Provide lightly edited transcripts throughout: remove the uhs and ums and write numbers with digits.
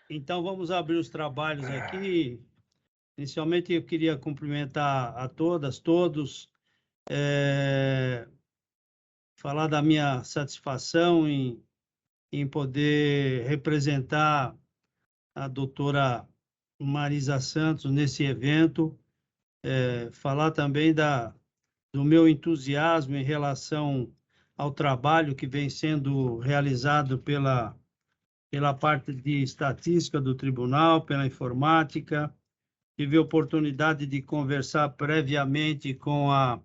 Então, vamos abrir os trabalhos aqui. Inicialmente, eu queria cumprimentar a todas, todos, falar da minha satisfação em poder representar a doutora Marisa Santos nesse evento, falar também do meu entusiasmo em relação ao trabalho que vem sendo realizado pela parte de estatística do tribunal, pela informática. Tive a oportunidade de conversar previamente com a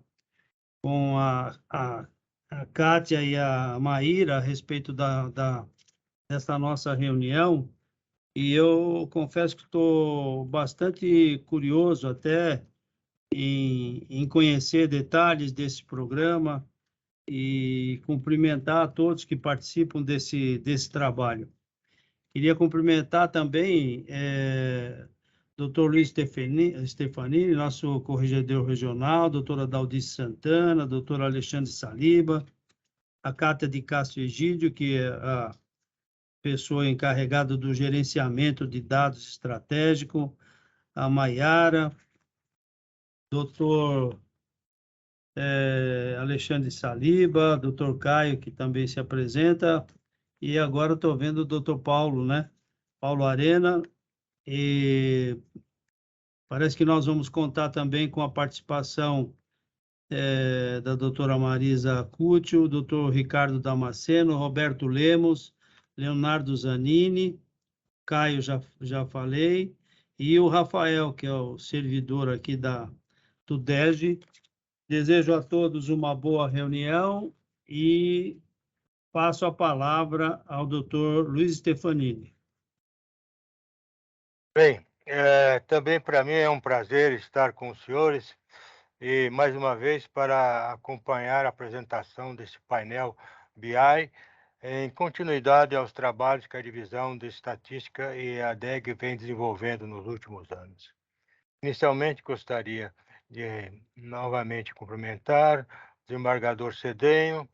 Kátia e a Maíra a respeito dessa nossa reunião, e eu confesso que estou bastante curioso até em conhecer detalhes desse programa e cumprimentar a todos que participam desse trabalho. Queria cumprimentar também Dr. Luiz Stefanini, nosso corregedor regional, doutora Daldice Santana, doutor Alexandre Saliba, a Cátia de Castro Egídio, que é a pessoa encarregada do gerenciamento de dados estratégicos, a Maiara, doutor Alexandre Saliba, doutor Caio, que também se apresenta, e agora estou vendo o doutor Paulo, né? Paulo Arena, e parece que nós vamos contar também com a participação da doutora Marisa Cúcio, doutor Ricardo Damasceno, Roberto Lemos, Leonardo Zanini, Caio já falei, e o Rafael, que é o servidor aqui do DESG. Desejo a todos uma boa reunião e passo a palavra ao doutor Luiz Stefanini. Bem, também para mim é um prazer estar com os senhores e, mais uma vez, para acompanhar a apresentação desse painel BI, em continuidade aos trabalhos que a Divisão de Estatística e a DEG vem desenvolvendo nos últimos anos. Inicialmente, gostaria de novamente cumprimentar o desembargador Cedenho,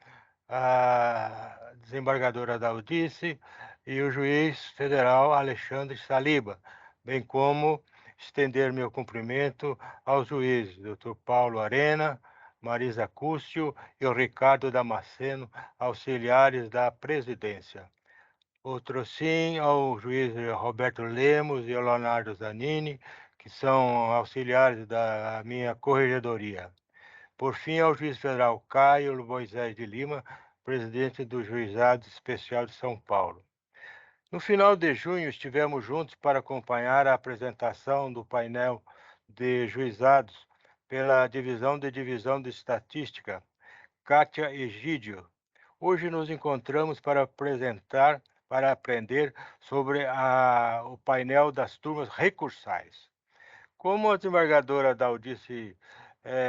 a desembargadora Daldice e o juiz federal Alexandre Saliba, bem como estender meu cumprimento aos juízes Dr. Paulo Arena, Marisa Cúcio e o Ricardo Damasceno, auxiliares da presidência. Outro sim ao juiz Roberto Lemos e ao Leonardo Zanini, que são auxiliares da minha corregedoria. Por fim, ao juiz federal Caio Moisés de Lima, presidente do Juizado Especial de São Paulo. No final de junho, estivemos juntos para acompanhar a apresentação do painel de juizados pela Divisão de Estatística, Kátia Egídio. Hoje nos encontramos para aprender sobre o painel das turmas recursais. Como a desembargadora Daldice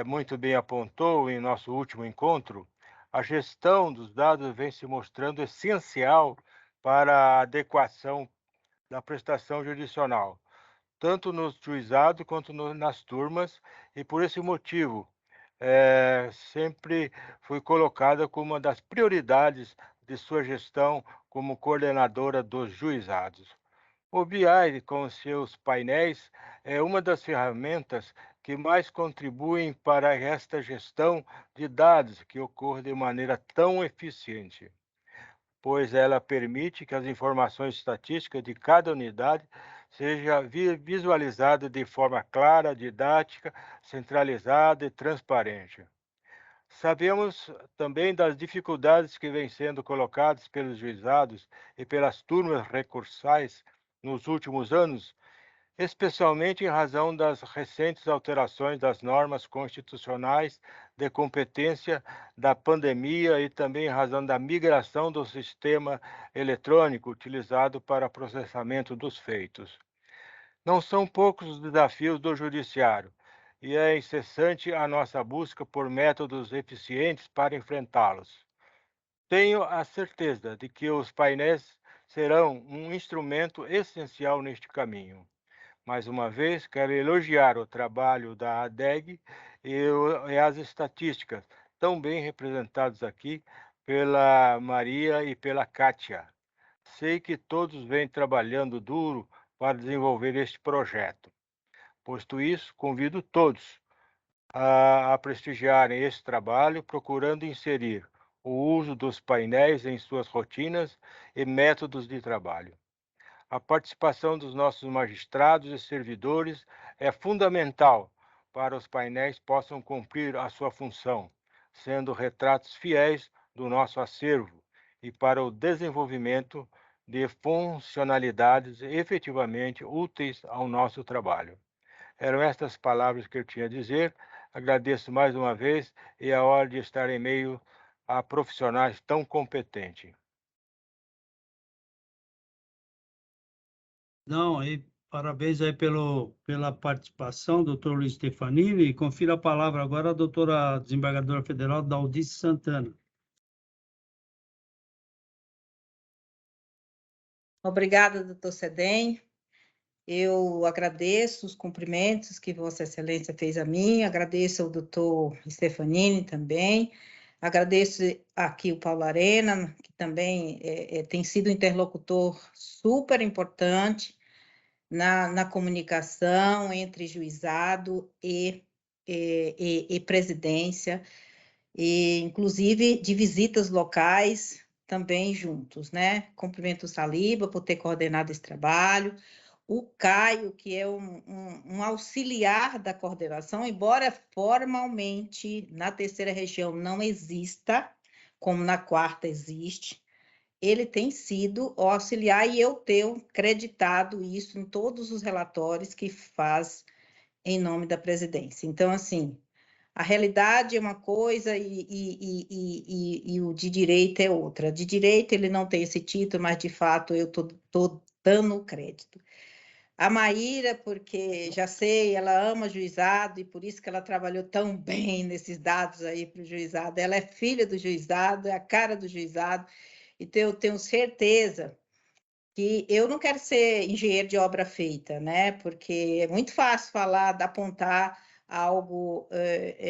muito bem apontou em nosso último encontro, a gestão dos dados vem se mostrando essencial para a adequação da prestação jurisdicional, tanto nos juizados quanto nas turmas, e por esse motivo sempre foi colocada como uma das prioridades de sua gestão como coordenadora dos juizados. O BI, com seus painéis, é uma das ferramentas que mais contribuem para esta gestão de dados que ocorre de maneira tão eficiente, pois ela permite que as informações estatísticas de cada unidade seja visualizada de forma clara, didática, centralizada e transparente. Sabemos também das dificuldades que vêm sendo colocadas pelos juizados e pelas turmas recursais nos últimos anos, especialmente em razão das recentes alterações das normas constitucionais de competência da pandemia e também em razão da migração do sistema eletrônico utilizado para processamento dos feitos. Não são poucos os desafios do judiciário, e é incessante a nossa busca por métodos eficientes para enfrentá-los. Tenho a certeza de que os painéis serão um instrumento essencial neste caminho. Mais uma vez, quero elogiar o trabalho da ADEG e as estatísticas, tão bem representadas aqui pela Maria e pela Kátia. Sei que todos vêm trabalhando duro para desenvolver este projeto. Posto isso, convido todos a prestigiarem esse trabalho, procurando inserir o uso dos painéis em suas rotinas e métodos de trabalho. A participação dos nossos magistrados e servidores é fundamental para os painéis possam cumprir a sua função, sendo retratos fiéis do nosso acervo e para o desenvolvimento de funcionalidades efetivamente úteis ao nosso trabalho. Eram estas palavras que eu tinha a dizer. Agradeço mais uma vez e é hora de estar em meio a profissionais tão competentes. Não, aí, parabéns aí pela participação, doutor Luiz Stefanini, e confira a palavra agora à doutora desembargadora federal Daldice Santana. Obrigada, doutor Sedem. Eu agradeço os cumprimentos que Vossa Excelência fez a mim, agradeço ao doutor Stefanini também, agradeço aqui o Paulo Arena, que também tem sido um interlocutor super importante na comunicação entre juizado e presidência, e inclusive de visitas locais também juntos, né? Cumprimento o Saliba por ter coordenado esse trabalho, o Caio, que é um auxiliar da coordenação, embora formalmente na terceira região não exista, como na quarta existe, ele tem sido o auxiliar e eu tenho creditado isso em todos os relatórios que faz em nome da presidência. Então, assim, a realidade é uma coisa e o de direito é outra. De direito ele não tem esse título, mas de fato eu estou dando o crédito. A Maíra, porque já sei, ela ama juizado e por isso que ela trabalhou tão bem nesses dados aí para o juizado. Ela é filha do juizado, é a cara do juizado, então eu tenho certeza que eu não quero ser engenheiro de obra feita, né? Porque é muito fácil falar, apontar algo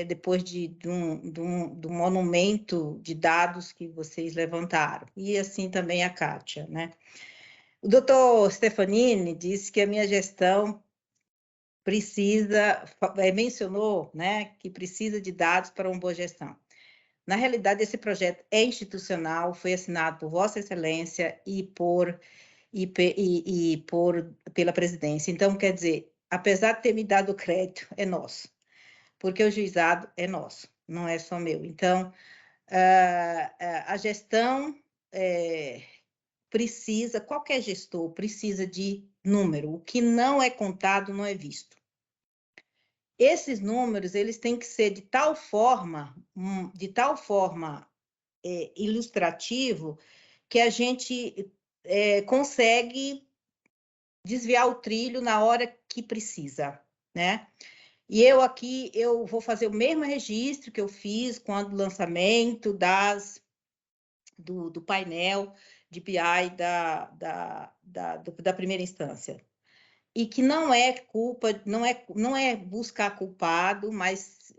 depois de um monumento de dados que vocês levantaram. E assim também a Kátia, né? O doutor Stefanini disse que a minha gestão mencionou, né, que precisa de dados para uma boa gestão. Na realidade, esse projeto é institucional, foi assinado por Vossa Excelência pela presidência. Então, quer dizer, apesar de ter me dado o crédito, é nosso, porque o juizado é nosso, não é só meu. Então, a gestão precisa, qualquer gestor precisa de número. O que não é contado não é visto. Esses números, eles têm que ser de tal forma ilustrativo que a gente consegue desviar o trilho na hora que precisa, né? E eu vou fazer o mesmo registro que eu fiz quando o lançamento do painel de BI da primeira instância. E que não é culpa, não é buscar culpado, mas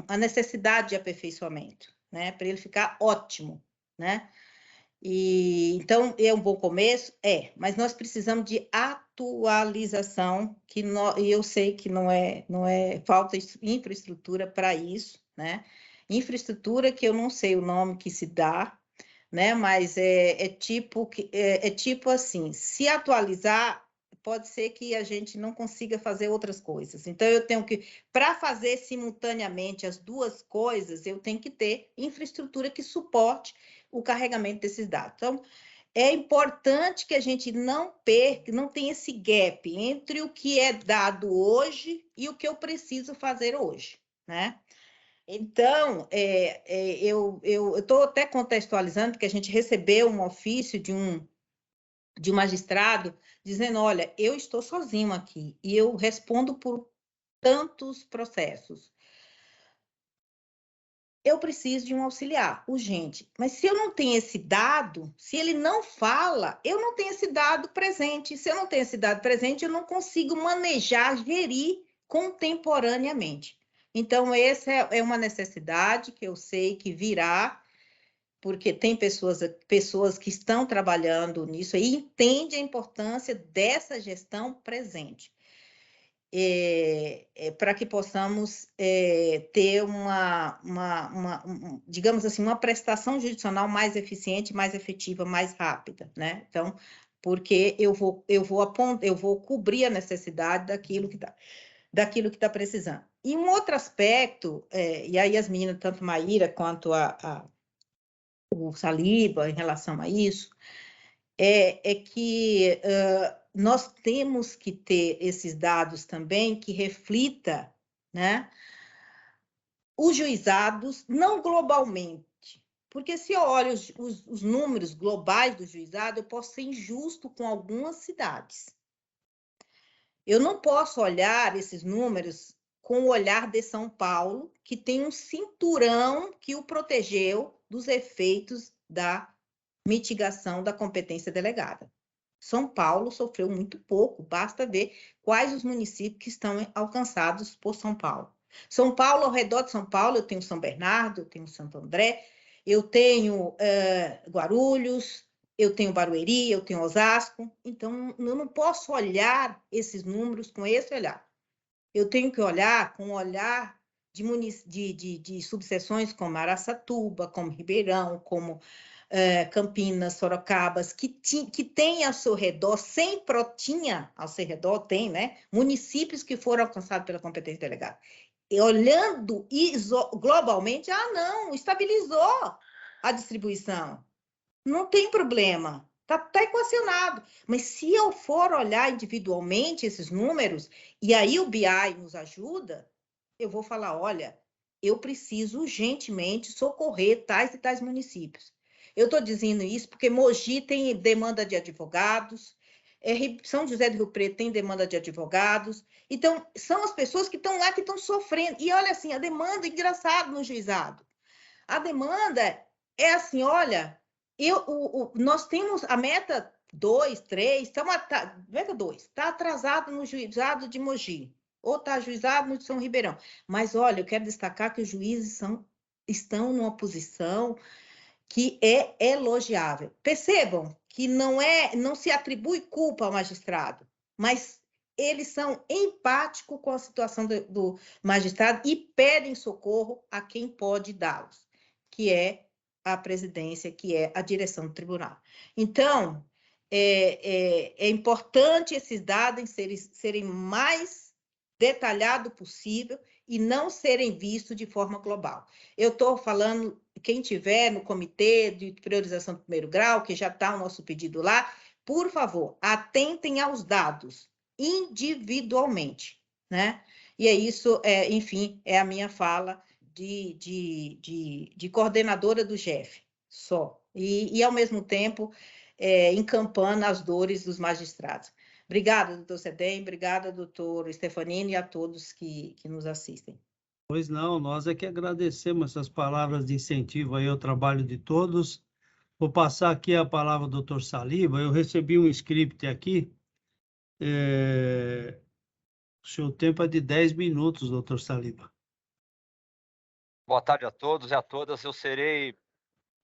a necessidade de aperfeiçoamento, né? Para ele ficar ótimo, né? E então é um bom começo, mas nós precisamos de atualização, e eu sei que não é falta infraestrutura para isso, né? Infraestrutura que eu não sei o nome que se dá, né? Mas é tipo assim, se atualizar, pode ser que a gente não consiga fazer outras coisas. Então eu tenho que, para fazer simultaneamente as duas coisas, eu tenho que ter infraestrutura que suporte o carregamento desses dados. Então, é importante que a gente não perca, não tenha esse gap entre o que é dado hoje e o que eu preciso fazer hoje, né? Então, eu estou até contextualizando, porque a gente recebeu um ofício de um magistrado dizendo, olha, eu estou sozinho aqui e eu respondo por tantos processos. Eu preciso de um auxiliar, urgente. Mas se eu não tenho esse dado, se ele não fala, eu não tenho esse dado presente. Se eu não tenho esse dado presente, eu não consigo manejar, gerir contemporaneamente. Então, essa é uma necessidade que eu sei que virá, porque tem pessoas que estão trabalhando nisso e entendem a importância dessa gestão presente. Para que possamos ter digamos assim, uma prestação jurisdicional mais eficiente, mais efetiva, mais rápida, né? Então, porque eu vou cobrir a necessidade daquilo que está precisando. E um outro aspecto, e aí as meninas, tanto Maíra quanto o Saliba, em relação a isso, é que nós temos que ter esses dados também que reflita, né, os juizados, não globalmente, porque se eu olho os números globais do juizado, eu posso ser injusto com algumas cidades. Eu não posso olhar esses números com o olhar de São Paulo, que tem um cinturão que o protegeu dos efeitos da mitigação da competência delegada. São Paulo sofreu muito pouco, basta ver quais os municípios que estão alcançados por São Paulo. São Paulo, ao redor de São Paulo, eu tenho São Bernardo, eu tenho Santo André, eu tenho Guarulhos, eu tenho Barueri, eu tenho Osasco. Então, eu não posso olhar esses números com esse olhar. Eu tenho que olhar com o olhar de subseções como Araçatuba, como Ribeirão, como Campinas, Sorocabas, que tem ao seu redor, tinha ao seu redor, tem, né? Municípios que foram alcançados pela competência delegada. E olhando globalmente, não, estabilizou a distribuição. Não tem problema, está equacionado. Mas se eu for olhar individualmente esses números, e aí o BI nos ajuda, eu vou falar, olha, eu preciso urgentemente socorrer tais e tais municípios. Eu estou dizendo isso porque Mogi tem demanda de advogados, São José do Rio Preto tem demanda de advogados. Então, são as pessoas que estão lá, que estão sofrendo. E olha assim, a demanda, engraçado no juizado. A demanda é assim, olha, nós temos a meta 2, 3, meta 2, está atrasado no juizado de Mogi, ou está ajuizado no de São Ribeirão. Mas, olha, eu quero destacar que os juízes estão numa posição que é elogiável. Percebam que não se atribui culpa ao magistrado, mas eles são empáticos com a situação do magistrado e pedem socorro a quem pode dá-los, que é a presidência, que é a direção do tribunal. Então, é importante esses dados serem mais detalhados possível e não serem vistos de forma global. Eu estou falando, quem tiver no comitê de priorização do primeiro grau, que já está o nosso pedido lá, por favor, atentem aos dados individualmente, né? E é isso, enfim, é a minha fala de coordenadora do GEF, só. E ao mesmo tempo, encampando as dores dos magistrados. Obrigada, doutor Sedem, obrigada, doutor Stefanini, e a todos que nos assistem. Pois não, nós é que agradecemos essas palavras de incentivo aí ao trabalho de todos. Vou passar aqui a palavra ao doutor Saliba. Eu recebi um script aqui. O seu tempo é de 10 minutos, doutor Saliba. Boa tarde a todos e a todas. Eu serei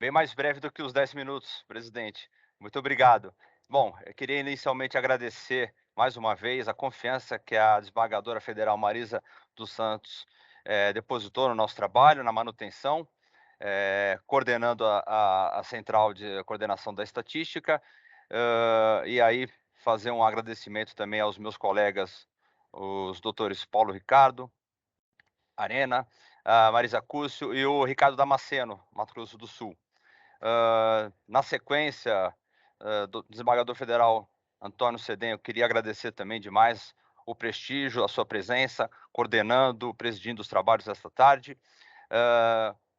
bem mais breve do que os 10 minutos, presidente. Muito obrigado. Bom, eu queria inicialmente agradecer mais uma vez a confiança que a desembargadora federal Marisa dos Santos depositou no nosso trabalho, na manutenção, coordenando a Central de Coordenação da Estatística, e aí fazer um agradecimento também aos meus colegas, os doutores Paulo Ricardo Arena, a Marisa Cúcio e o Ricardo Damasceno, Mato Grosso do Sul. Na sequência, do desembargador federal Antônio Sedem, eu queria agradecer também demais o prestígio, a sua presença, coordenando, presidindo os trabalhos desta tarde.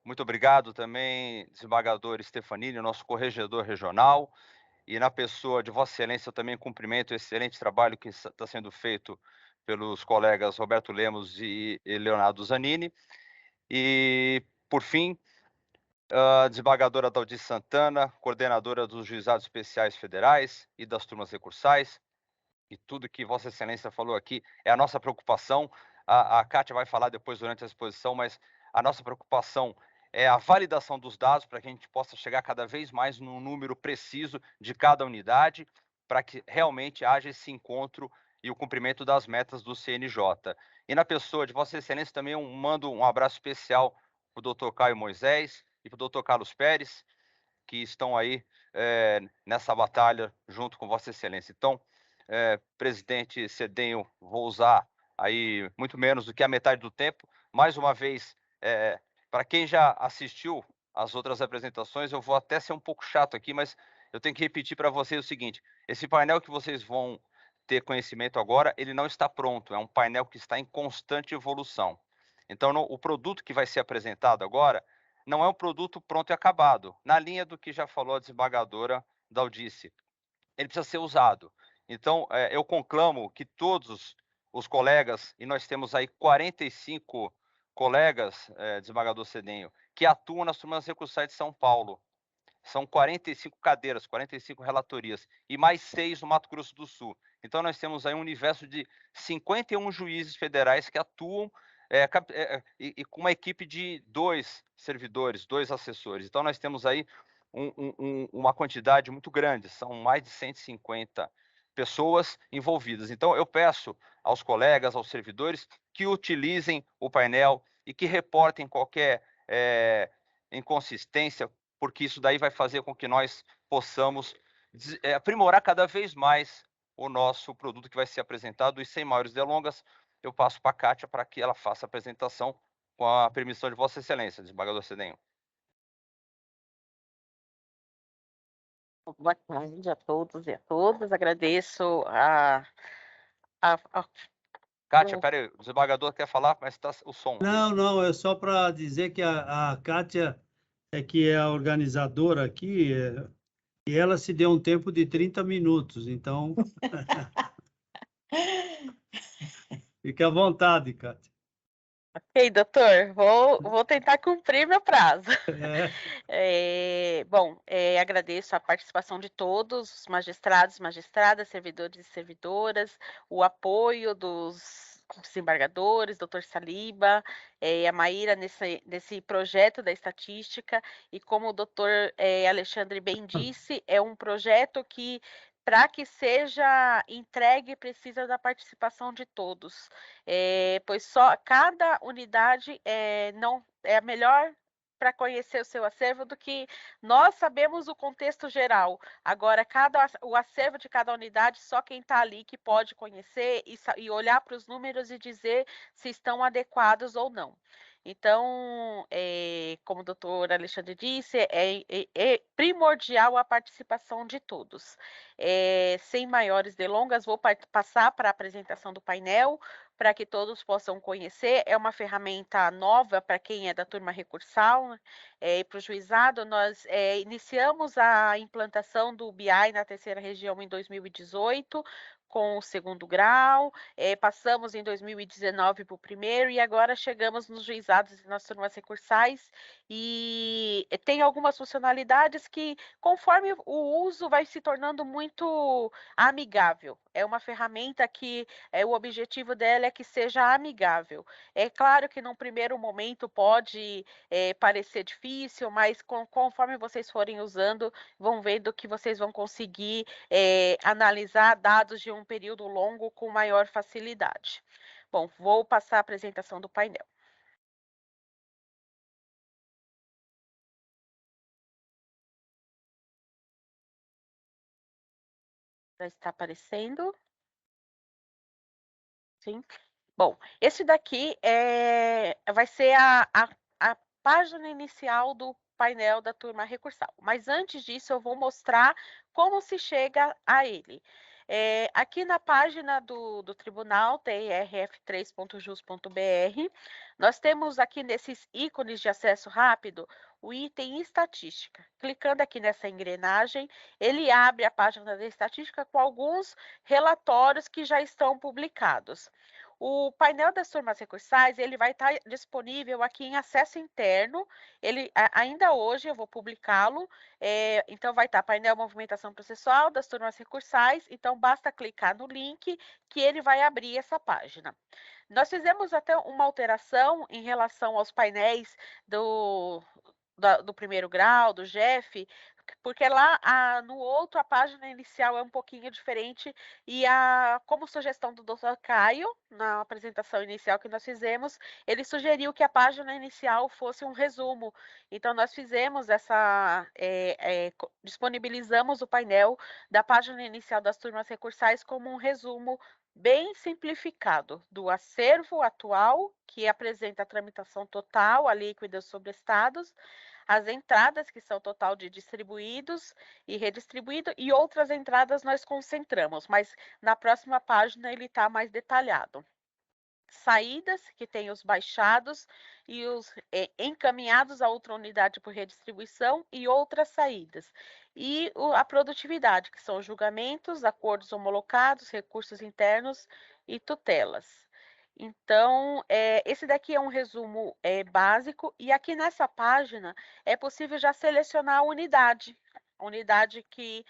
Muito obrigado também, desembargador Stefanini, nosso corregedor regional, e na pessoa de Vossa Excelência eu também cumprimento o excelente trabalho que está sendo feito pelos colegas Roberto Lemos e Leonardo Zanini. E, por fim, a desembargadora Daldi Santana, coordenadora dos Juizados Especiais Federais e das turmas recursais, e tudo que Vossa Excelência falou aqui é a nossa preocupação. A Kátia vai falar depois durante a exposição, mas a nossa preocupação a validação dos dados para que a gente possa chegar cada vez mais num número preciso de cada unidade, para que realmente haja esse encontro e o cumprimento das metas do CNJ. E na pessoa de Vossa Excelência também eu mando um abraço especial para o doutor Caio Moisés e para o doutor Carlos Pérez, que estão aí nessa batalha junto com Vossa Excelência. Então, presidente Cedenho, vou usar aí muito menos do que a metade do tempo. Mais uma vez, para quem já assistiu às outras apresentações, eu vou até ser um pouco chato aqui, mas eu tenho que repetir para vocês o seguinte: esse painel que vocês vão ter conhecimento agora, ele não está pronto, é um painel que está em constante evolução. Então, o produto que vai ser apresentado agora não é um produto pronto e acabado, na linha do que já falou a desembargadora Daldice. Ele precisa ser usado. Então, eu conclamo que todos os colegas, e nós temos aí 45 colegas, desembargador Cedenho, que atuam nas turmas recursais de São Paulo. São 45 cadeiras, 45 relatorias, e mais 6 no Mato Grosso do Sul. Então, nós temos aí um universo de 51 juízes federais que atuam e com uma equipe de 2 servidores, 2 assessores. Então, nós temos aí uma quantidade muito grande, são mais de 150 pessoas envolvidas. Então, eu peço aos colegas, aos servidores, que utilizem o painel e que reportem qualquer inconsistência, porque isso daí vai fazer com que nós possamos aprimorar cada vez mais o nosso produto que vai ser apresentado. E sem maiores delongas, eu passo para a Kátia para que ela faça a apresentação com a permissão de Vossa Excelência, desembargador Cedenho. Boa tarde a todos e a todas. Agradeço Kátia, peraí, o desembargador quer falar, mas está o som. Não, é só para dizer que a Kátia que é a organizadora aqui, e ela se deu um tempo de 30 minutos, então... Fique à vontade, Kátia. Ok, doutor, vou tentar cumprir meu prazo. Agradeço a participação de todos, magistrados, magistradas, servidores e servidoras, o apoio dos desembargadores, doutor Saliba, a Maíra nesse projeto da estatística, e como o doutor Alexandre bem disse, é um projeto que, para que seja entregue, precisa da participação de todos, pois só cada unidade não é a melhor para conhecer o seu acervo do que nós sabemos o contexto geral. Agora, o acervo de cada unidade, só quem está ali que pode conhecer e olhar para os números e dizer se estão adequados ou não. Então, como o doutor Alexandre disse, é primordial a participação de todos. Sem maiores delongas, vou passar para a apresentação do painel, para que todos possam conhecer. É uma ferramenta nova para quem é da turma recursal, e para o juizado. Nós iniciamos a implantação do BI na terceira região em 2018, com o segundo grau, passamos em 2019 para o primeiro, e agora chegamos nos juizados e nas turmas recursais, e tem algumas funcionalidades que, conforme o uso, vai se tornando muito amigável. É uma ferramenta que o objetivo dela é que seja amigável. É claro que num primeiro momento pode parecer difícil, mas conforme vocês forem usando, vão vendo que vocês vão conseguir analisar dados de um período longo com maior facilidade. Bom, vou passar a apresentação do painel. Já está aparecendo? Sim. Bom, esse daqui vai ser a página inicial do painel da turma recursal. Mas antes disso, eu vou mostrar como se chega a ele. Aqui na página do tribunal, trf3.jus.br, nós temos aqui nesses ícones de acesso rápido o item estatística. Clicando aqui nessa engrenagem, ele abre a página da estatística com alguns relatórios que já estão publicados. O painel das turmas recursais, ele vai estar disponível aqui em acesso interno, ainda hoje eu vou publicá-lo, então vai estar painel movimentação processual das turmas recursais, então basta clicar no link que ele vai abrir essa página. Nós fizemos até uma alteração em relação aos painéis do primeiro grau, do GEF, porque lá no outro a página inicial é um pouquinho diferente e como sugestão do Dr. Caio, na apresentação inicial que nós fizemos, ele sugeriu que a página inicial fosse um resumo. Então, nós fizemos disponibilizamos o painel da página inicial das turmas recursais como um resumo bem simplificado do acervo atual, que apresenta a tramitação total, a líquida sobre estados, as entradas, que são total de distribuídos e redistribuído, e outras entradas nós concentramos, mas na próxima página ele está mais detalhado. Saídas, que tem os baixados e os encaminhados a outra unidade por redistribuição e outras saídas. E a produtividade, que são julgamentos, acordos homologados, recursos internos e tutelas. Então, esse daqui é um resumo básico, e aqui nessa página é possível já selecionar a unidade que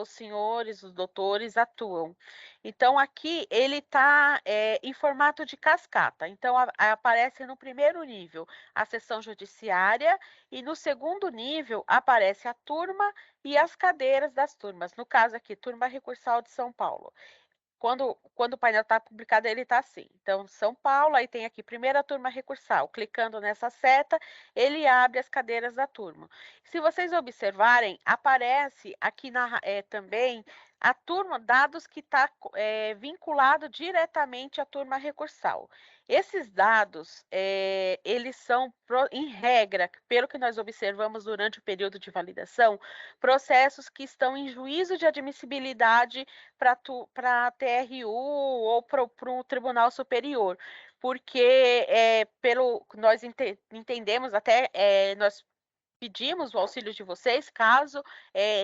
os senhores, os doutores atuam. Então, aqui ele está em formato de cascata. Então, aparece no primeiro nível a seção judiciária, e no segundo nível aparece a turma e as cadeiras das turmas. No caso aqui, Turma Recursal de São Paulo. Quando o painel está publicado, ele está assim. Então, São Paulo, aí tem aqui, primeira turma recursal. Clicando nessa seta, ele abre as cadeiras da turma. Se vocês observarem, aparece aqui também a turma, dados que está vinculado diretamente à turma recursal. Esses dados, eles são, em regra, pelo que nós observamos durante o período de validação, processos que estão em juízo de admissibilidade para a TRU ou para o Tribunal Superior, porque nós entendemos, até nós pedimos o auxílio de vocês, caso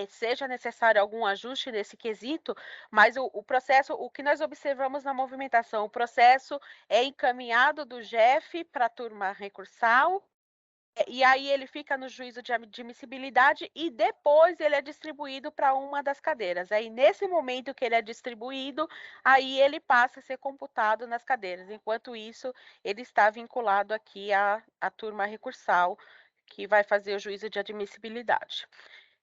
seja necessário algum ajuste nesse quesito, mas o processo, o que nós observamos na movimentação, o processo é encaminhado do GEF para a turma recursal, e aí ele fica no juízo de admissibilidade e depois ele é distribuído para uma das cadeiras. Aí, nesse momento que ele é distribuído, aí ele passa a ser computado nas cadeiras. Enquanto isso, ele está vinculado aqui à turma recursal, que vai fazer o juízo de admissibilidade.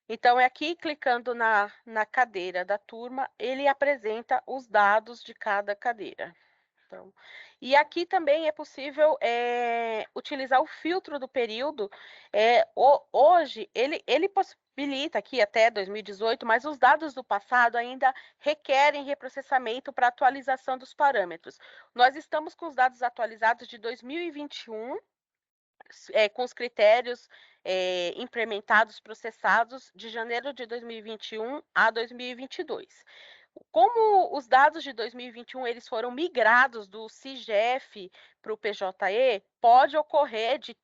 Então, aqui, clicando na cadeira da turma, ele apresenta os dados de cada cadeira. Então, e aqui também é possível utilizar o filtro do período. Hoje, ele possibilita aqui até 2018, mas os dados do passado ainda requerem reprocessamento para atualização dos parâmetros. Nós estamos com os dados atualizados de 2021, com os critérios implementados, processados de janeiro de 2021 a 2022. Como os dados de 2021 eles foram migrados do CIGEF para o PJE, pode ocorrer de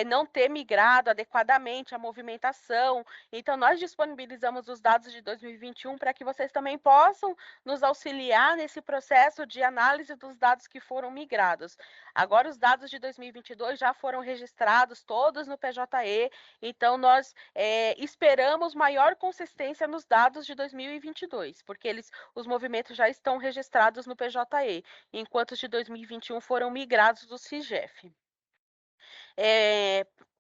não ter migrado adequadamente a movimentação. Então, nós disponibilizamos os dados de 2021 para que vocês também possam nos auxiliar nesse processo de análise dos dados que foram migrados. Agora, os dados de 2022 já foram registrados todos no PJE, então nós esperamos maior consistência nos dados de 2022, porque os movimentos já estão registrados no PJE, enquanto os de 2021 foram migrados do CIGEF.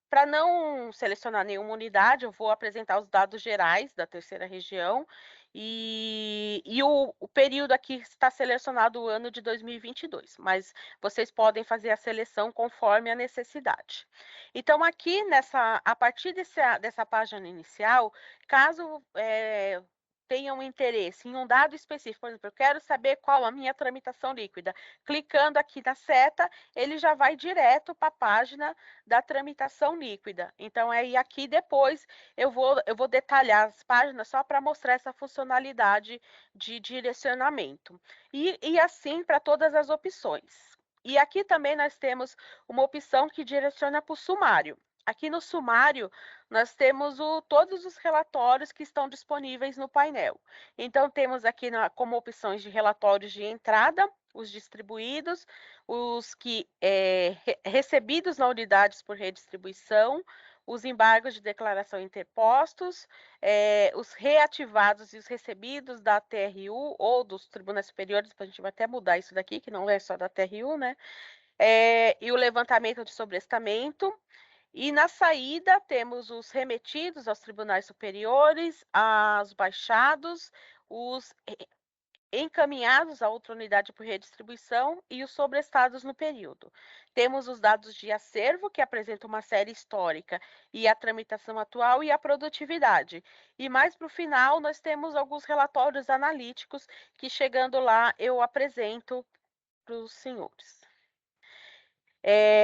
Para não selecionar nenhuma unidade, eu vou apresentar os dados gerais da terceira região, e o período aqui está selecionado o ano de 2022, mas vocês podem fazer a seleção conforme a necessidade. Então, aqui, a partir dessa página inicial, caso tenham interesse em um dado específico, por exemplo, eu quero saber qual a minha tramitação líquida. Clicando aqui na seta, ele já vai direto para a página da tramitação líquida. Então, aí aqui depois eu vou detalhar as páginas só para mostrar essa funcionalidade de direcionamento. E assim para todas as opções. E aqui também nós temos uma opção que direciona para o sumário. Aqui no sumário, nós temos todos os relatórios que estão disponíveis no painel. Então, temos aqui como opções de relatórios de entrada, os distribuídos, os que recebidos na unidades por redistribuição, os embargos de declaração interpostos, os reativados e os recebidos da TRU ou dos tribunais superiores, a gente vai até mudar isso daqui, que não é só da TRU, né? E o levantamento de sobrestamento. E na saída temos os remetidos aos tribunais superiores, os baixados, os encaminhados a outra unidade por redistribuição e os sobrestados no período. Temos os dados de acervo, que apresentam uma série histórica e a tramitação atual e a produtividade. E mais para o final, nós temos alguns relatórios analíticos que, chegando lá, eu apresento para os senhores.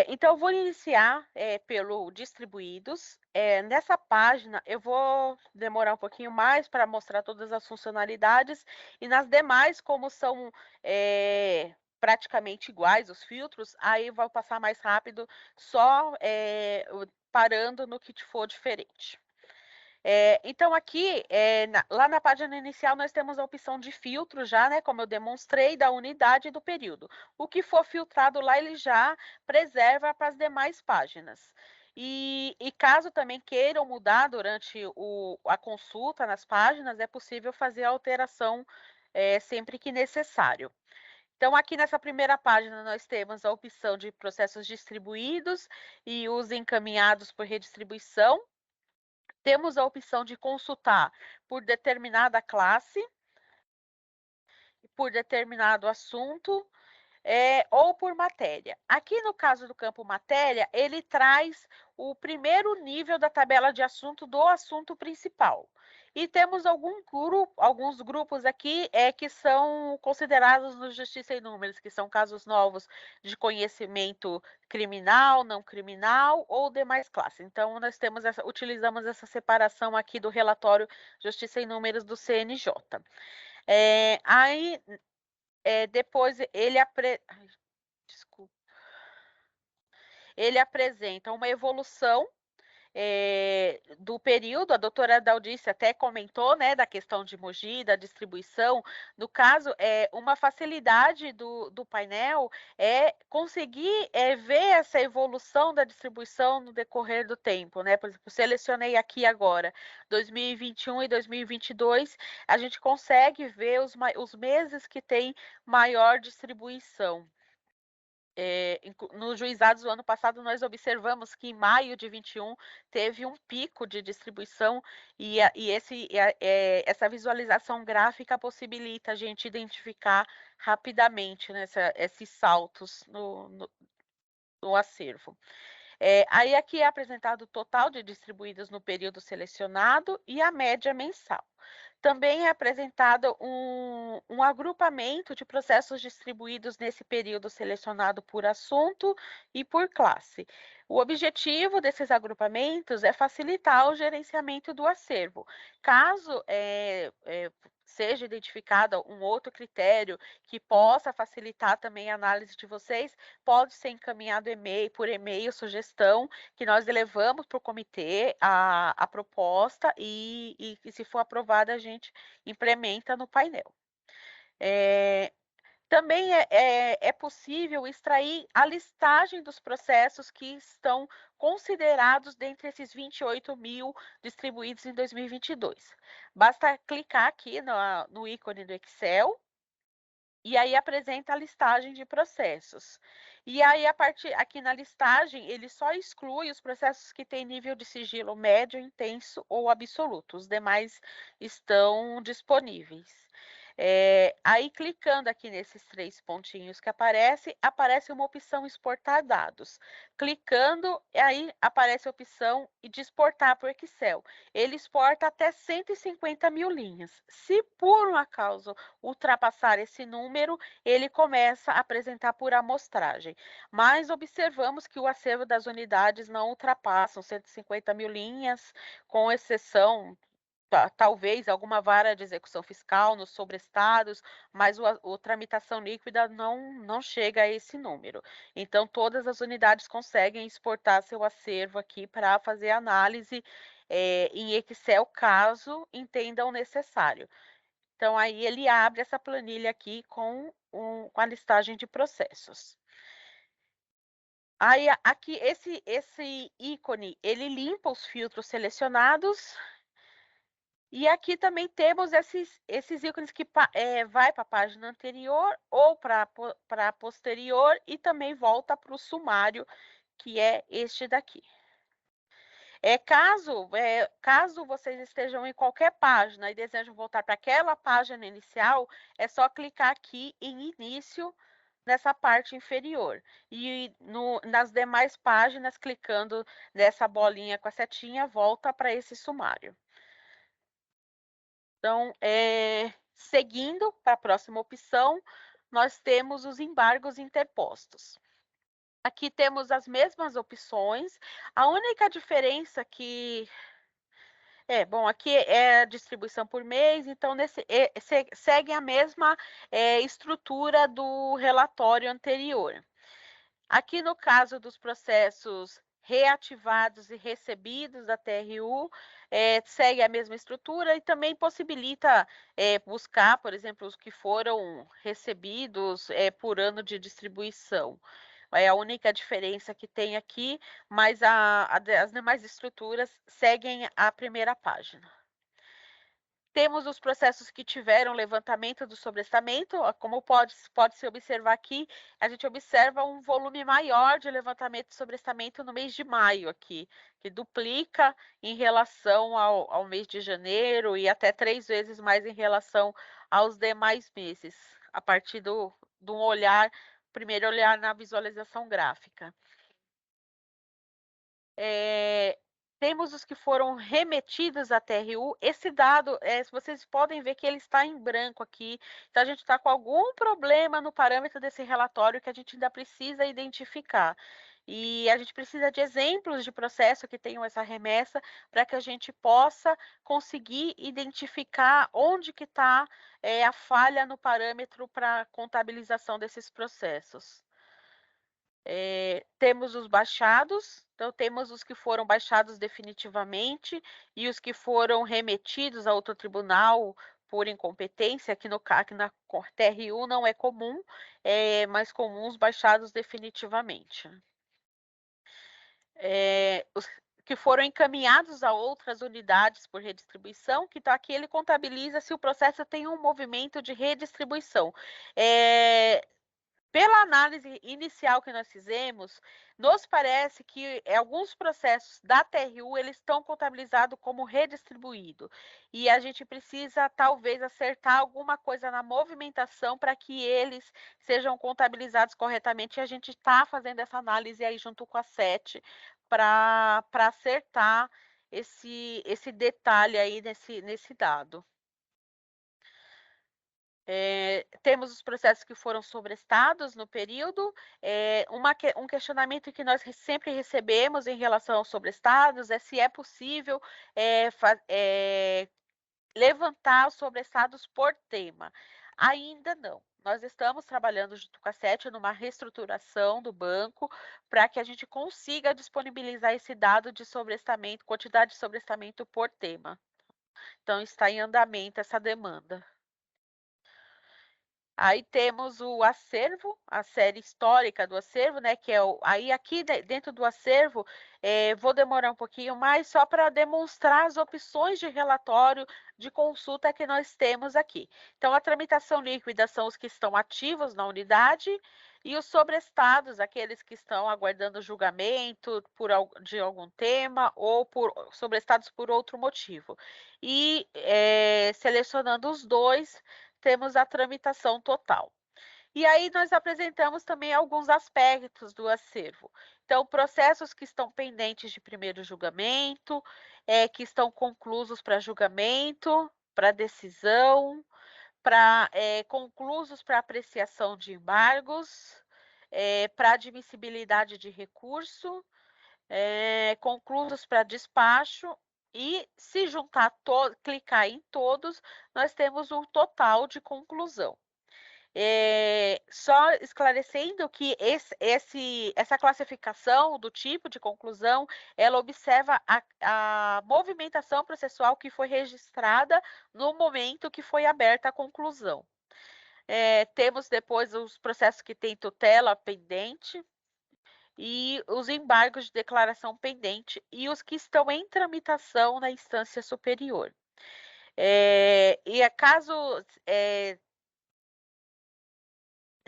Então, eu vou iniciar pelo distribuídos. Nessa página, eu vou demorar um pouquinho mais para mostrar todas as funcionalidades, e nas demais, como são praticamente iguais os filtros, aí vai passar mais rápido, só parando no que for diferente. Então, aqui, lá na página inicial, nós temos a opção de filtro já, né, como eu demonstrei, da unidade e do período. O que for filtrado lá, ele já preserva para as demais páginas. E caso também queiram mudar durante a consulta nas páginas, é possível fazer a alteração sempre que necessário. Então, aqui nessa primeira página, nós temos a opção de processos distribuídos e os encaminhados por redistribuição. Temos a opção de consultar por determinada classe, por determinado assunto, ou por matéria. Aqui no caso do campo matéria, ele traz o primeiro nível da tabela de assunto do assunto principal. E temos alguns grupos aqui que são considerados no Justiça em Números, que são casos novos de conhecimento criminal, não criminal ou demais classes. Então, nós utilizamos essa separação aqui do relatório Justiça em Números do CNJ. Aí, depois ele apresenta uma evolução do período. A doutora Daldice até comentou, né, da questão de Mogi, da distribuição. No caso, uma facilidade do painel é conseguir ver essa evolução da distribuição no decorrer do tempo, né? Por exemplo, selecionei aqui agora 2021 e 2022, a gente consegue ver os meses que tem maior distribuição. Nos juizados do ano passado, nós observamos que em maio de 21 teve um pico de distribuição, e essa visualização gráfica possibilita a gente identificar rapidamente, né, esses saltos no acervo. Aí aqui é apresentado o total de distribuídos no período selecionado e a média mensal. Também é apresentado um agrupamento de processos distribuídos nesse período selecionado por assunto e por classe. O objetivo desses agrupamentos é facilitar o gerenciamento do acervo. Caso seja identificado um outro critério que possa facilitar também a análise de vocês, pode ser encaminhado por e-mail, sugestão, que nós levamos para o comitê a proposta e se for aprovada, a gente implementa no painel. Também é possível extrair a listagem dos processos que estão considerados dentre esses 28 mil distribuídos em 2022. Basta clicar aqui no ícone do Excel, e aí apresenta a listagem de processos. E aí, aqui na listagem, ele só exclui os processos que têm nível de sigilo médio, intenso ou absoluto. Os demais estão disponíveis. Aí, clicando aqui nesses 3 pontinhos que aparece uma opção exportar dados. Clicando, aí aparece a opção de exportar para o Excel. Ele exporta até 150 mil linhas. Se por um acaso ultrapassar esse número, ele começa a apresentar por amostragem. Mas observamos que o acervo das unidades não ultrapassam 150 mil linhas, com exceção talvez alguma vara de execução fiscal nos sobrestados, mas a tramitação líquida não chega a esse número. Então, todas as unidades conseguem exportar seu acervo aqui para fazer análise em Excel, caso entendam necessário. Então, aí ele abre essa planilha aqui com a listagem de processos. Aí, aqui, esse ícone, ele limpa os filtros selecionados. E aqui também temos esses ícones que vai para a página anterior ou para a posterior e também volta para o sumário, que é este daqui. Caso vocês estejam em qualquer página e desejam voltar para aquela página inicial, é só clicar aqui em início nessa parte inferior. E nas demais páginas, clicando nessa bolinha com a setinha, volta para esse sumário. Então, seguindo para a próxima opção, nós temos os embargos interpostos. Aqui temos as mesmas opções, a única diferença que... aqui é a distribuição por mês, então segue a mesma estrutura do relatório anterior. Aqui no caso dos processos reativados e recebidos da TRU, segue a mesma estrutura e também possibilita buscar, por exemplo, os que foram recebidos por ano de distribuição. É a única diferença que tem aqui, mas as demais estruturas seguem a primeira página. Temos os processos que tiveram levantamento do sobrestamento, como pode-se observar aqui, a gente observa um volume maior de levantamento de sobrestamento no mês de maio aqui, que duplica em relação ao mês de janeiro e até 3 vezes mais em relação aos demais meses, a partir do primeiro olhar na visualização gráfica. Temos os que foram remetidos à TRU. Esse dado, vocês podem ver que ele está em branco aqui. Então, a gente está com algum problema no parâmetro desse relatório que a gente ainda precisa identificar. E a gente precisa de exemplos de processo que tenham essa remessa para que a gente possa conseguir identificar onde que está a falha no parâmetro para contabilização desses processos. Temos os baixados, então temos os que foram baixados definitivamente e os que foram remetidos a outro tribunal por incompetência, que na TRU não é comum, é mais comum os baixados definitivamente. Os que foram encaminhados a outras unidades por redistribuição, que aqui ele contabiliza se o processo tem um movimento de redistribuição. Pela análise inicial que nós fizemos, nos parece que alguns processos da TRU eles estão contabilizados como redistribuído. E a gente precisa, talvez, acertar alguma coisa na movimentação para que eles sejam contabilizados corretamente. E a gente está fazendo essa análise aí junto com a SET para acertar esse detalhe aí nesse dado. Temos os processos que foram sobrestados no período. Um questionamento que nós sempre recebemos em relação aos sobrestados é se é possível levantar os sobrestados por tema. Ainda não. Nós estamos trabalhando junto com a SET numa reestruturação do banco para que a gente consiga disponibilizar esse dado de sobrestamento, quantidade de sobrestamento por tema. Então, está em andamento essa demanda. Aí temos o acervo, a série histórica do acervo, né? Que é aí aqui dentro do acervo, vou demorar um pouquinho mais só para demonstrar as opções de relatório de consulta que nós temos aqui. Então, a tramitação líquida são os que estão ativos na unidade e os sobrestados, aqueles que estão aguardando julgamento de algum tema ou sobrestados por outro motivo. E selecionando os dois, temos a tramitação total. E aí nós apresentamos também alguns aspectos do acervo. Então, processos que estão pendentes de primeiro julgamento, que estão conclusos para julgamento, para decisão, conclusos para apreciação de embargos, para admissibilidade de recurso, conclusos para despacho e se juntar, clicar em todos, nós temos o total de conclusão. Só esclarecendo que essa classificação do tipo de conclusão, ela observa a movimentação processual que foi registrada no momento que foi aberta a conclusão. Temos depois os processos que têm tutela pendente e os embargos de declaração pendente e os que estão em tramitação na instância superior. Caso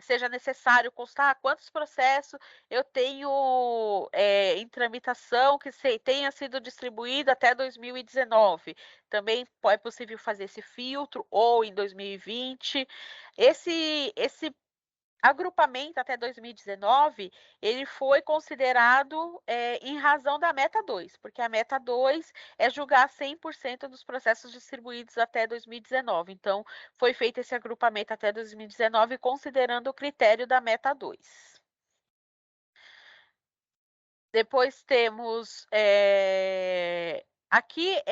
seja necessário constar quantos processos eu tenho em tramitação que tenha sido distribuído até 2019. Também é possível fazer esse filtro, ou em 2020. Esse agrupamento até 2019, ele foi considerado em razão da meta 2, porque a meta 2 é julgar 100% dos processos distribuídos até 2019. Então, foi feito esse agrupamento até 2019, considerando o critério da meta 2. Depois temos, aqui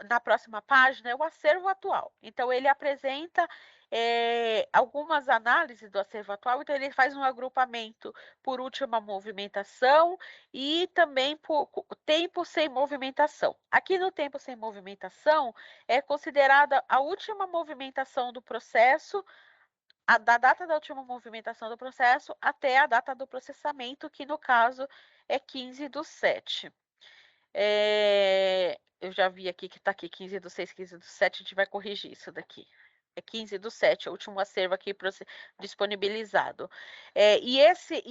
na próxima página, é o acervo atual. Então, ele apresenta algumas análises do acervo atual, então ele faz um agrupamento por última movimentação e também por tempo sem movimentação. Aqui no tempo sem movimentação, é considerada a última movimentação do processo, da data da última movimentação do processo até a data do processamento, que no caso é 15/7. Eu já vi aqui que está aqui 15/6, 15/7, a gente vai corrigir isso daqui. É 15/7, o último acervo aqui disponibilizado. Esse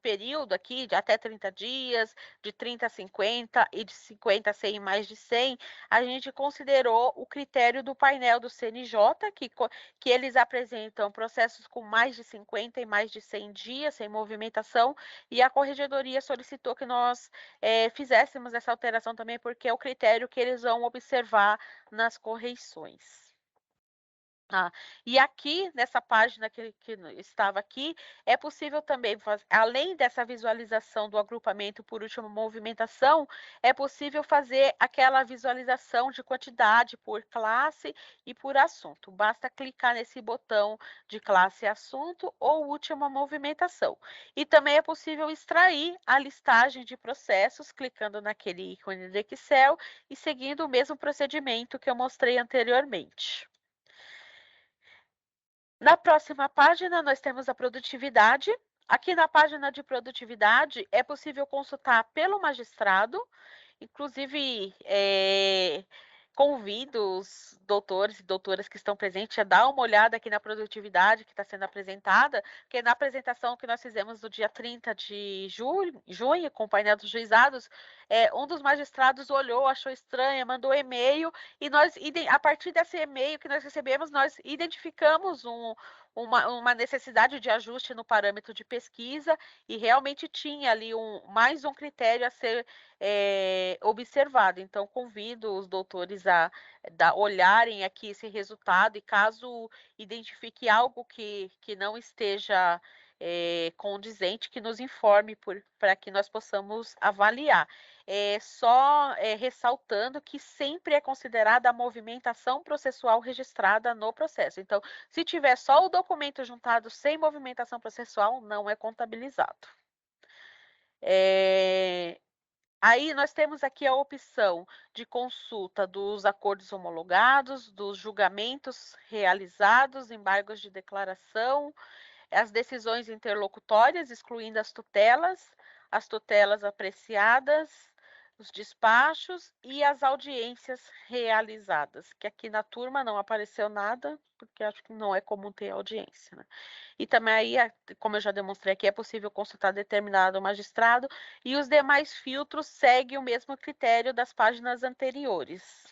período aqui de até 30 dias, de 30 a 50 e de 50 a 100 e mais de 100, a gente considerou o critério do painel do CNJ, que eles apresentam processos com mais de 50 e mais de 100 dias sem movimentação, e a Corregedoria solicitou que nós fizéssemos essa alteração também, porque é o critério que eles vão observar nas correições. E aqui, nessa página que estava aqui, é possível também, além dessa visualização do agrupamento por última movimentação, é possível fazer aquela visualização de quantidade por classe e por assunto. Basta clicar nesse botão de classe e assunto ou última movimentação. E também é possível extrair a listagem de processos, clicando naquele ícone de Excel e seguindo o mesmo procedimento que eu mostrei anteriormente. Na próxima página, nós temos a produtividade. Aqui na página de produtividade, é possível consultar pelo magistrado, inclusive convido os doutores e doutoras que estão presentes a dar uma olhada aqui na produtividade que está sendo apresentada, porque na apresentação que nós fizemos no dia 30 de junho, com o painel dos juizados, um dos magistrados olhou, achou estranho, mandou e-mail, e nós, a partir desse e-mail que nós recebemos, nós identificamos uma necessidade de ajuste no parâmetro de pesquisa, e realmente tinha ali mais um critério a ser observado. Então, convido os doutores a olharem aqui esse resultado, e caso identifique algo que não esteja condizente, que nos informe para que nós possamos avaliar. Só ressaltando que sempre é considerada a movimentação processual registrada no processo. Então, se tiver só o documento juntado sem movimentação processual, não é contabilizado. Aí nós temos aqui a opção de consulta dos acordos homologados, dos julgamentos realizados, embargos de declaração, as decisões interlocutórias, excluindo as tutelas apreciadas, os despachos e as audiências realizadas, que aqui na turma não apareceu nada, porque acho que não é comum ter audiência, né? E também aí, como eu já demonstrei aqui, é possível consultar determinado magistrado, e os demais filtros seguem o mesmo critério das páginas anteriores.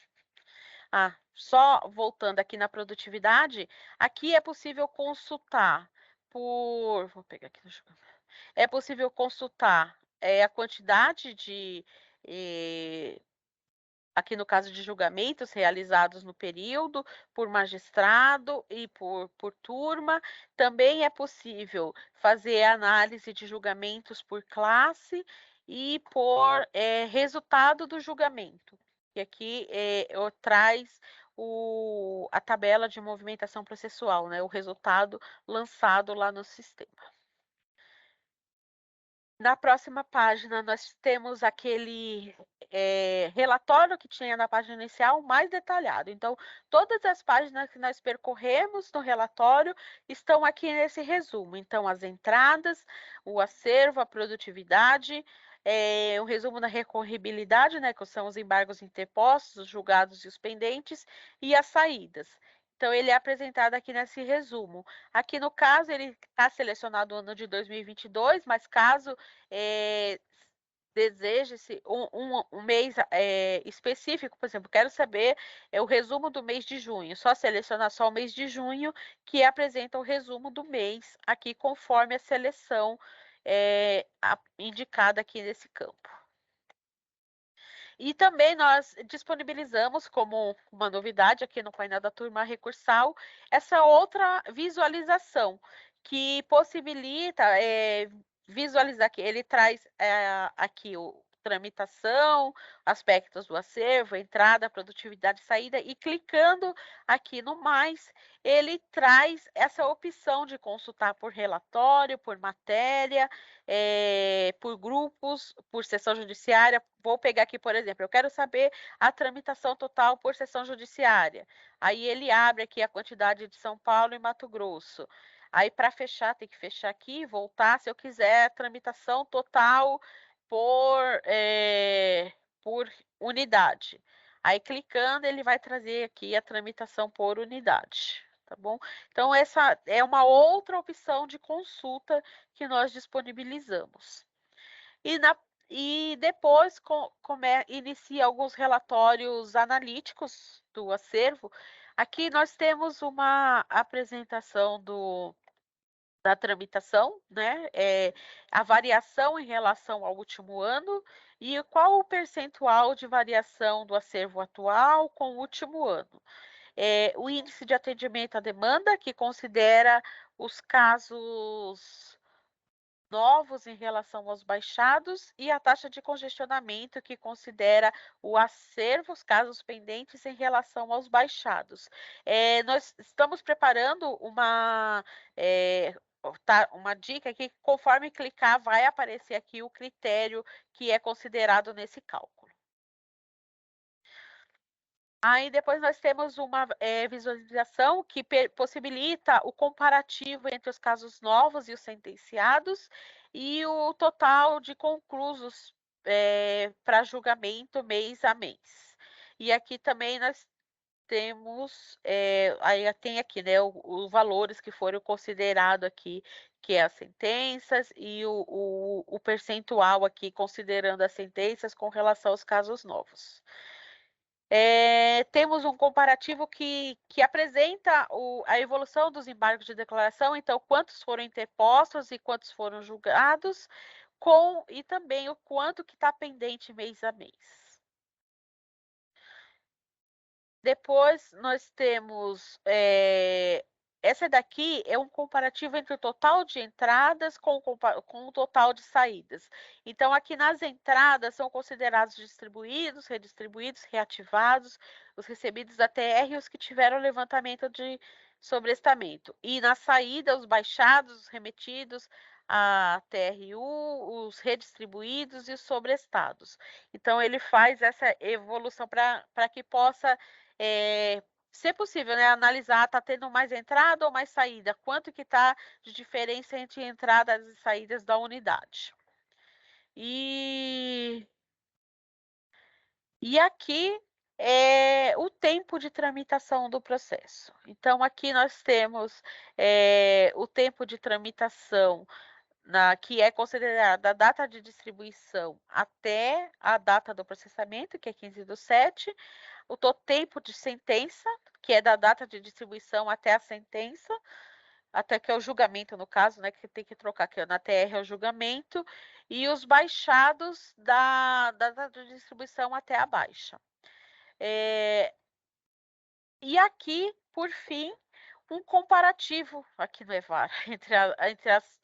Só voltando aqui na produtividade, aqui é possível consultar vou pegar aqui no julgamento. É possível consultar a quantidade de aqui no caso de julgamentos realizados no período, por magistrado e por turma. Também é possível fazer análise de julgamentos por classe e por resultado do julgamento, que aqui traz a tabela de movimentação processual, né, o resultado lançado lá no sistema. Na próxima página, nós temos aquele relatório que tinha na página inicial, mais detalhado. Então, todas as páginas que nós percorremos no relatório estão aqui nesse resumo. Então, as entradas, o acervo, a produtividade, o resumo da recorribilidade, né, que são os embargos interpostos, os julgados e os pendentes, e as saídas. Então, ele é apresentado aqui nesse resumo. Aqui, no caso, ele está selecionado o ano de 2022, mas caso deseje-se um mês específico, por exemplo, quero saber o resumo do mês de junho, só selecionar só o mês de junho, que apresenta o resumo do mês, aqui conforme a seleção indicada aqui nesse campo. E também nós disponibilizamos como uma novidade aqui no painel da turma recursal, essa outra visualização, que possibilita visualizar aqui. Ele traz aqui o tramitação, aspectos do acervo, entrada, produtividade, saída, e clicando aqui no mais, ele traz essa opção de consultar por relatório, por matéria, por grupos, por sessão judiciária. Vou pegar aqui, por exemplo, eu quero saber a tramitação total por sessão judiciária. Aí ele abre aqui a quantidade de São Paulo e Mato Grosso. Aí, para fechar, tem que fechar aqui, voltar, se eu quiser, tramitação total por unidade. Aí, clicando, ele vai trazer aqui a tramitação por unidade, tá bom? Então, essa é uma outra opção de consulta que nós disponibilizamos. E depois inicia alguns relatórios analíticos do acervo. Aqui nós temos uma apresentação da tramitação, né? A variação em relação ao último ano e qual o percentual de variação do acervo atual com o último ano. O índice de atendimento à demanda, que considera os casos novos em relação aos baixados, e a taxa de congestionamento, que considera o acervo, os casos pendentes em relação aos baixados. Nós estamos preparando uma dica que, conforme clicar, vai aparecer aqui o critério que é considerado nesse cálculo. Aí depois nós temos uma visualização que possibilita o comparativo entre os casos novos e os sentenciados e o total de conclusos para julgamento mês a mês. E aqui também nós temos, aí tem aqui, né, os valores que foram considerados aqui, que é as sentenças e o percentual aqui, considerando as sentenças com relação aos casos novos. Temos um comparativo que apresenta a evolução dos embargos de declaração, então, quantos foram interpostos e quantos foram julgados, e também o quanto que está pendente mês a mês. Depois, nós temos... essa daqui é um comparativo entre o total de entradas com o total de saídas. Então, aqui nas entradas são considerados distribuídos, redistribuídos, reativados, os recebidos da TR e os que tiveram levantamento de sobrestamento. E na saída, os baixados, os remetidos a TRU, os redistribuídos e os sobrestados. Então, ele faz essa evolução para que possa... se possível, né, analisar, está tendo mais entrada ou mais saída, quanto que está de diferença entre entradas e saídas da unidade. E aqui é o tempo de tramitação do processo. Então, aqui nós temos o tempo de tramitação, que é considerada a data de distribuição até a data do processamento, que é 15/7, o tempo de sentença, que é da data de distribuição até a sentença, até que é o julgamento, no caso, né, que tem que trocar aqui, na TR é o julgamento, e os baixados da data de distribuição até a baixa. E aqui, por fim, um comparativo aqui no EVAR,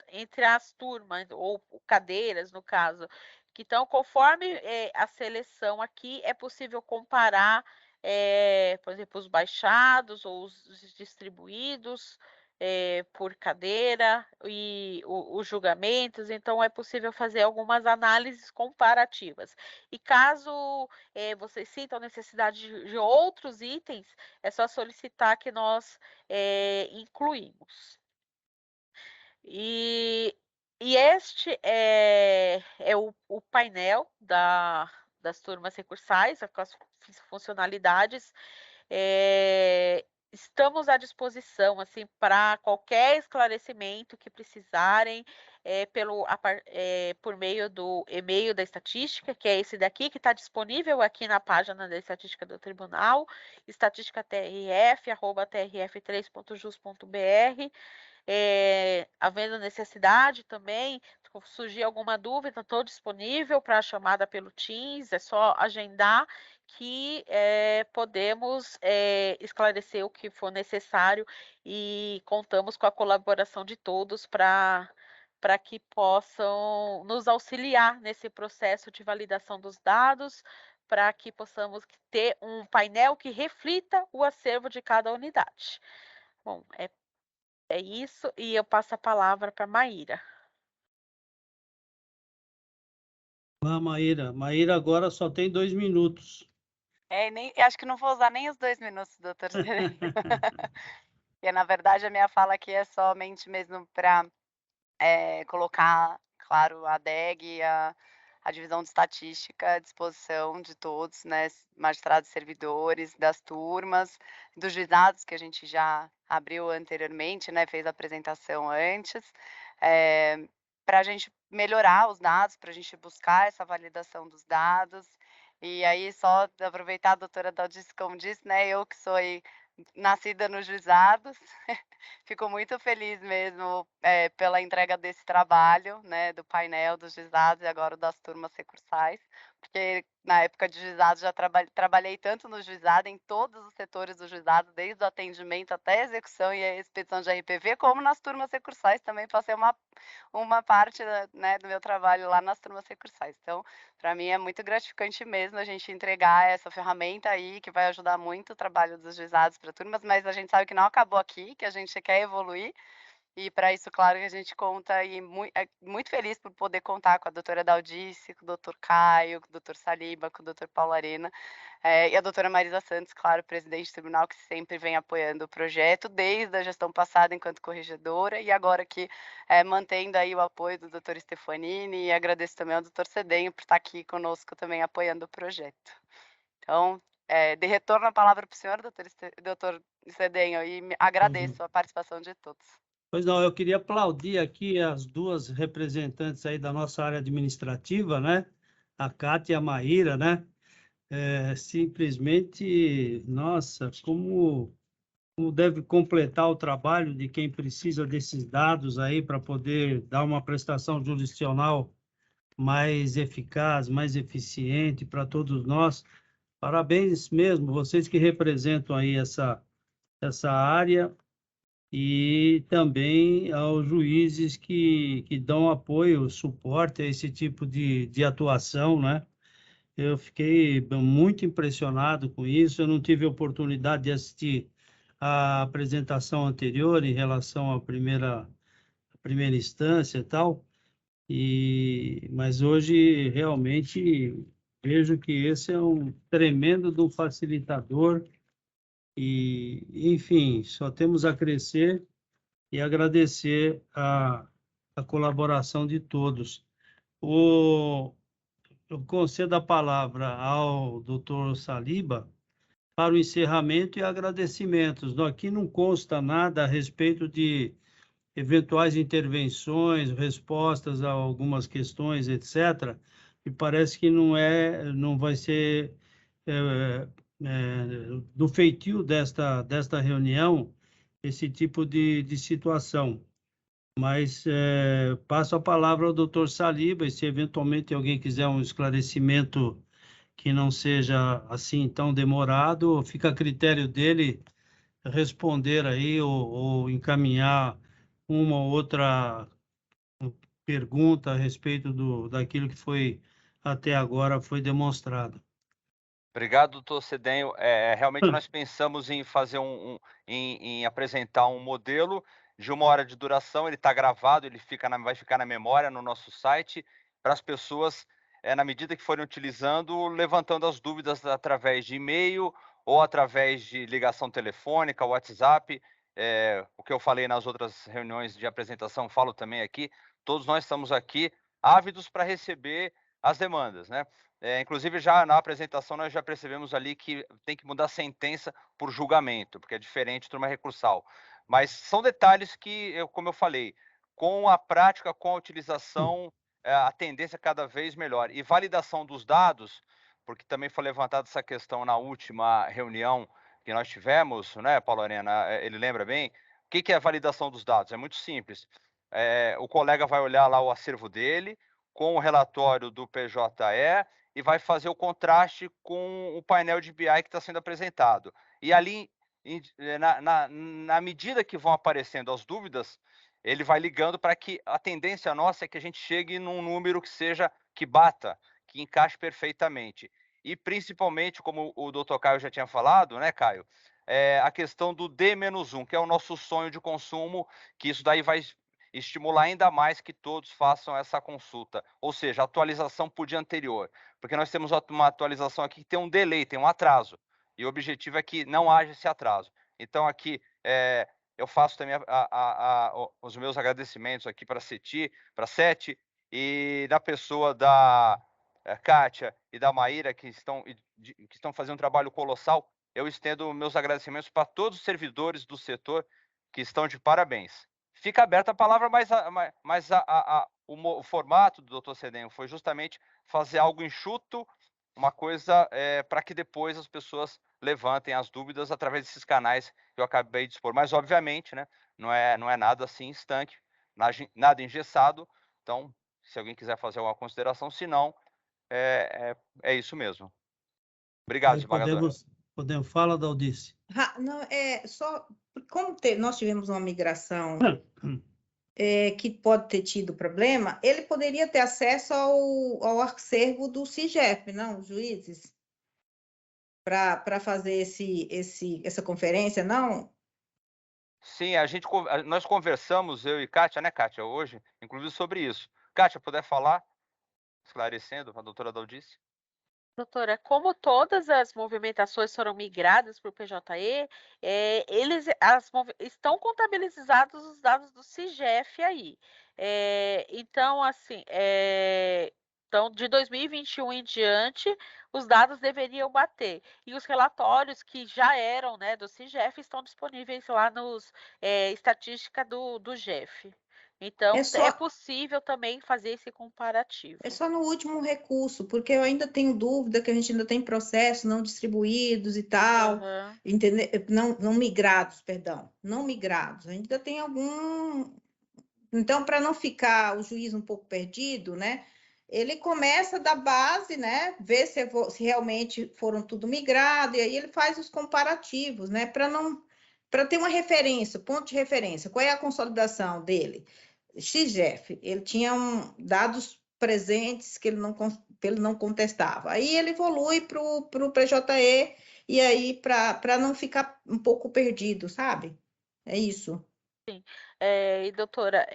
entre as turmas, ou cadeiras, no caso, Então, conforme a seleção aqui, é possível comparar, por exemplo, os baixados ou os distribuídos por cadeira e os julgamentos. Então, é possível fazer algumas análises comparativas. E caso vocês sintam necessidade de outros itens, é só solicitar que nós incluímos. E este é o painel das turmas recursais, com as funcionalidades. Estamos à disposição, assim, para qualquer esclarecimento que precisarem, por meio do e-mail da estatística, que é esse daqui, que está disponível aqui na página da estatística do tribunal, estatísticatrf@trf3.jus.br. Havendo necessidade também, surgir alguma dúvida, estou disponível para a chamada pelo Teams, é só agendar que podemos esclarecer o que for necessário e contamos com a colaboração de todos para que possam nos auxiliar nesse processo de validação dos dados, para que possamos ter um painel que reflita o acervo de cada unidade. Bom, é isso, e eu passo a palavra para a Maíra. Vá, Maíra. Maíra agora só tem 2 minutos. Acho que não vou usar nem os 2 minutos, doutor Cedeño. Porque, na verdade, a minha fala aqui é somente mesmo para colocar, claro, a DEG, a divisão de estatística à disposição de todos, né, magistrados e servidores, das turmas, dos juizados que a gente já abriu anteriormente, né, fez a apresentação antes, para a gente melhorar os dados, para a gente buscar essa validação dos dados. E aí, só aproveitar, a doutora Daldice, como disse, né, eu que sou aí nascida nos juizados, fico muito feliz mesmo pela entrega desse trabalho, né, do painel dos juizados e agora das turmas recursais, porque na época de juizado já trabalhei tanto no juizado, em todos os setores do juizado, desde o atendimento até a execução e a expedição de RPV, como nas turmas recursais também passei uma parte, né, do meu trabalho lá nas turmas recursais. Então, para mim é muito gratificante mesmo a gente entregar essa ferramenta aí, que vai ajudar muito o trabalho dos juizados para turmas, mas a gente sabe que não acabou aqui, que a gente quer evoluir, e para isso, claro, que a gente conta e muito feliz por poder contar com a doutora Daldice, com o doutor Caio, com o doutor Saliba, com o doutor Paulo Arena, e a doutora Marisa Santos, claro, presidente do tribunal, que sempre vem apoiando o projeto, desde a gestão passada enquanto corregedora, e agora aqui mantendo aí o apoio do doutor Stefanini, e agradeço também ao doutor Cedeño por estar aqui conosco também apoiando o projeto. Então, de retorno a palavra para o senhor, doutor Cedeño, e agradeço a participação de todos. Pois não, eu queria aplaudir aqui as 2 representantes aí da nossa área administrativa, né? A Cátia e a Maíra, né? Simplesmente, nossa, como deve completar o trabalho de quem precisa desses dados aí para poder dar uma prestação jurisdicional mais eficaz, mais eficiente para todos nós. Parabéns mesmo, vocês que representam aí essa área, e também aos juízes que dão apoio, suporte a esse tipo de atuação, né? Eu fiquei muito impressionado com isso. Eu não tive oportunidade de assistir a apresentação anterior em relação à primeira instância e tal, mas hoje realmente vejo que esse é um tremendo do facilitador e, enfim, só temos a crescer e agradecer a colaboração de todos. Eu concedo a palavra ao doutor Saliba para o encerramento e agradecimentos. Aqui não consta nada a respeito de eventuais intervenções, respostas a algumas questões, etc. E parece que não vai ser do feitio desta reunião esse tipo de situação. Mas passo a palavra ao doutor Saliba, e se eventualmente alguém quiser um esclarecimento que não seja assim tão demorado, fica a critério dele responder aí ou encaminhar uma ou outra pergunta a respeito daquilo que foi até agora foi demonstrado. Obrigado, doutor Cedenho. Realmente nós pensamos em fazer em apresentar um modelo de 1 hora de duração. Ele está gravado, ele vai ficar na memória no nosso site, para as pessoas, na medida que forem utilizando, levantando as dúvidas através de e-mail ou através de ligação telefônica, WhatsApp. O que eu falei nas outras reuniões de apresentação, falo também aqui. Todos nós estamos aqui ávidos para receber as demandas, né? Inclusive, já na apresentação, nós já percebemos ali que tem que mudar a sentença por julgamento, porque é diferente de uma recursal. Mas são detalhes que, como eu falei, com a prática, com a utilização, a tendência é cada vez melhor. E validação dos dados, porque também foi levantada essa questão na última reunião que nós tivemos, né, Paulo Arena? Ele lembra bem? O que é a validação dos dados? É muito simples. O colega vai olhar lá o acervo dele, com o relatório do PJE, e vai fazer o contraste com o painel de BI que está sendo apresentado. E ali, na medida que vão aparecendo as dúvidas, ele vai ligando para que a tendência nossa é que a gente chegue num número que bata, que encaixe perfeitamente. E principalmente, como o doutor Caio já tinha falado, né, Caio? A questão do D-1, que é o nosso sonho de consumo, que isso daí vai estimular ainda mais que todos façam essa consulta, ou seja, atualização para o dia anterior, porque nós temos uma atualização aqui que tem um delay, tem um atraso, e o objetivo é que não haja esse atraso. Então aqui eu faço também os meus agradecimentos aqui para a Sete, e da pessoa da Kátia e da Maíra, que estão fazendo um trabalho colossal. Eu estendo meus agradecimentos para todos os servidores do setor que estão de parabéns. Fica aberta a palavra, mas o formato do doutor Cedenho foi justamente fazer algo enxuto, uma coisa para que depois as pessoas levantem as dúvidas através desses canais que eu acabei de expor. Mas, obviamente, né, não é nada assim estanque, nada engessado. Então, se alguém quiser fazer alguma consideração, se não, é isso mesmo. Obrigado, desembargadora. Podemos falar, Daldice? Não, só como nós tivemos uma migração que pode ter tido problema, ele poderia ter acesso ao acervo do CIGEF, não, os juízes, para fazer essa conferência, não? Sim, nós conversamos, eu e Kátia, né, Kátia, hoje, inclusive sobre isso. Kátia, puder falar, esclarecendo a doutora Daldice? Doutora, como todas as movimentações foram migradas para o PJE, estão contabilizados os dados do CIGEF aí. Então, assim, então, de 2021 em diante, os dados deveriam bater. E os relatórios que já eram, né, do CIGEF estão disponíveis lá nos estatística do GEF. Então, é possível também fazer esse comparativo. É só no último recurso, porque eu ainda tenho dúvida que a gente ainda tem processos não distribuídos e tal, entendeu? Não migrados, perdão, não migrados. Ainda tem algum... Então, para não ficar o juiz um pouco perdido, né? Ele começa da base, né? Ver se realmente foram tudo migrado, e aí ele faz os comparativos, né? Para ter uma referência, ponto de referência. Qual é a consolidação dele? XGEF, ele tinha dados presentes que ele não contestava. Aí ele evolui para o PJE, e aí para não ficar um pouco perdido, sabe? É isso. Sim. E doutora,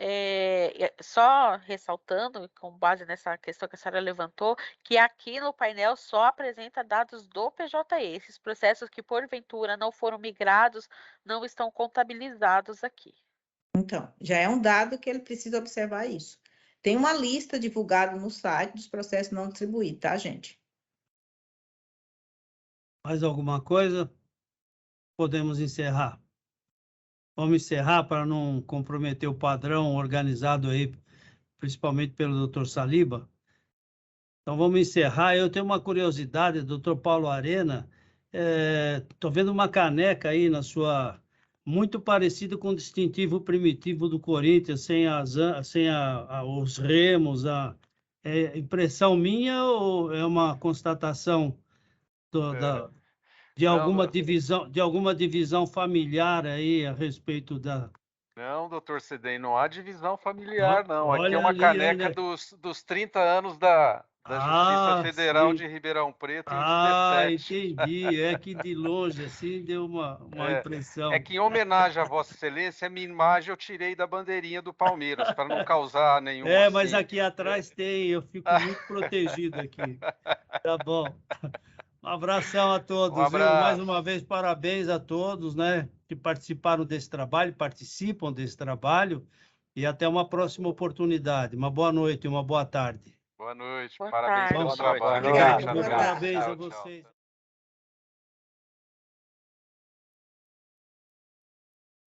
só ressaltando, com base nessa questão que a senhora levantou, que aqui no painel só apresenta dados do PJE. Esses processos que, porventura, não foram migrados, não estão contabilizados aqui. Então, já é um dado que ele precisa observar isso. Tem uma lista divulgada no site dos processos não distribuídos, tá, gente? Mais alguma coisa? Podemos encerrar. Vamos encerrar para não comprometer o padrão organizado aí, principalmente pelo Dr. Saliba. Então, vamos encerrar. Eu tenho uma curiosidade, Dr. Paulo Arena. Estou vendo uma caneca aí na sua... muito parecida com o distintivo primitivo do Corinthians, sem os remos. É impressão minha ou é uma constatação de alguma divisão familiar aí a respeito da... Não, doutor Cedenho, não há divisão familiar, não. Olha Aqui é uma ali, caneca dos 30 anos da da Justiça Federal sim. de Ribeirão Preto em Ah, 17. entendi. É que de longe, assim, deu uma impressão. É que em homenagem a Vossa Excelência, a minha imagem eu tirei da bandeirinha do Palmeiras, para não causar nenhum... Mas assim, aqui atrás tem, eu fico muito protegido aqui. Tá bom. Um abração a todos, Um viu? Mais abraço. uma vez, parabéns a todos, né, que participaram desse trabalho, participam desse trabalho, e até uma próxima oportunidade. Uma boa noite, uma boa tarde. Boa noite, Boa parabéns tarde. pelo Boa noite. trabalho. Obrigado. Boa tarde. Parabéns a Tchau, tchau. vocês.